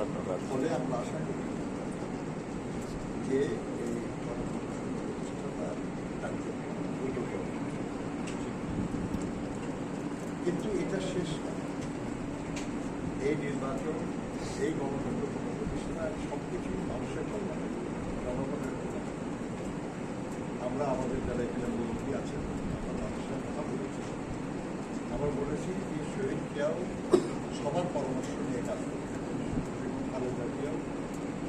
ধন্যবাদ। ফলে আমরা আশা করি যে এই প্রতিষ্ঠাটা কিন্তু এটা শেষ না। এই নির্বাচন, এই গণতন্ত্র প্রতিষ্ঠা সবকিছুই মানুষের কল্যাণে, জনগণের কল্যাণে। আমরা আমাদের যারা এখানে মুরব্বী আছেন আমরা মানুষের কথা বলেছি। আমরা বলেছি যে শহীদকেও সবার পরামর্শ নিয়ে কাজ করতে হবে, খালেদাকেও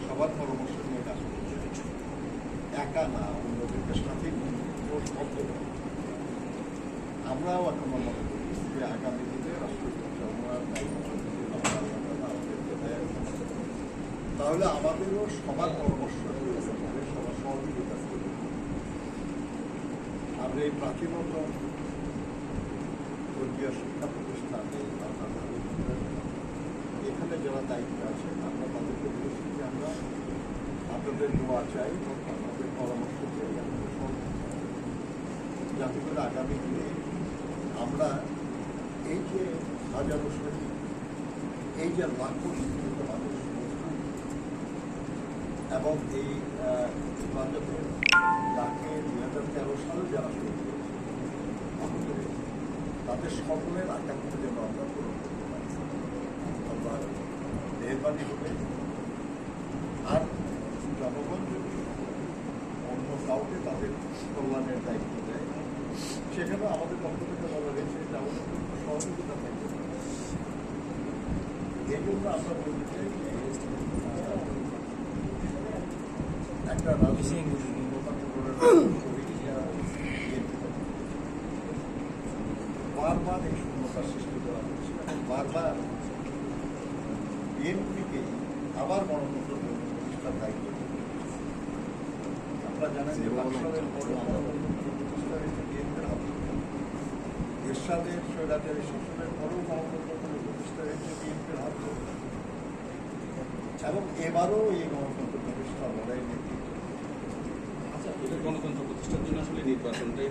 সবার পরামর্শ নিয়ে কাজ করতে হবে, একা না, অন্যদেরকে সাথে শব্দ দেয়। আমরাও এখন মনে করি যে আগামী দিনে রাষ্ট্রপতি আমার তাহলে আমাদেরও সবার পরামর্শ সবার সহযোগিতা করবে। আমরা এই প্রাচীনতম ধর্মীয় শিক্ষা প্রতিষ্ঠান এখানে যারা দায়িত্ব আছে আমরা তাদেরকে বলেছি যে আমরা আপনাদের দোয়া চাই, আপনাদের পরামর্শ চাই, আপনাদের সহযোগিতা, যাতে করে আগামী দিনে আমরা এই যে হাজারো শহীদ, এই যে লাখো শিক্ষিত মানুষ এবং এই হেফাজতের যাকে 2013 সালে যারা শহীদ হয়েছে তাদের সকলের আকাঙ্ক্ষা যেন আমরা পূরণ করতে পারি। আমরা মেহরবানি হবে। আর জনগণ যদি অন্য কাউকে তাদের কল্যাণের দায়িত্ব দেয়, সেখানে আমাদের পক্ষ থেকে বলা হয়েছে যে আমাদের সহযোগিতা থাকবে। এই জন্য আমরা বলতে চাই একটা রাজনৈতিক বারবার এই শূন্যতার সৃষ্টি করা হচ্ছে, বারবার বিএনপিকে আবার গণতন্ত্র প্রতিষ্ঠার দায়িত্ব। আমরা জানেন যে বাকশালের পরে গণতন্ত্র প্রতিষ্ঠা হয়েছে বিএনপির হাতে, এরশাদের স্বৈরাচারী শাসনের পরেও গণতন্ত্র প্রতিষ্ঠা হয়েছে বিএনপির হাতে, এবং এবারও এই গণতন্ত্র প্রতিষ্ঠা লড়াই নেতৃত্ব। গণতন্ত্র প্রতিষ্ঠার জন্য আসলে নির্বাচনটাই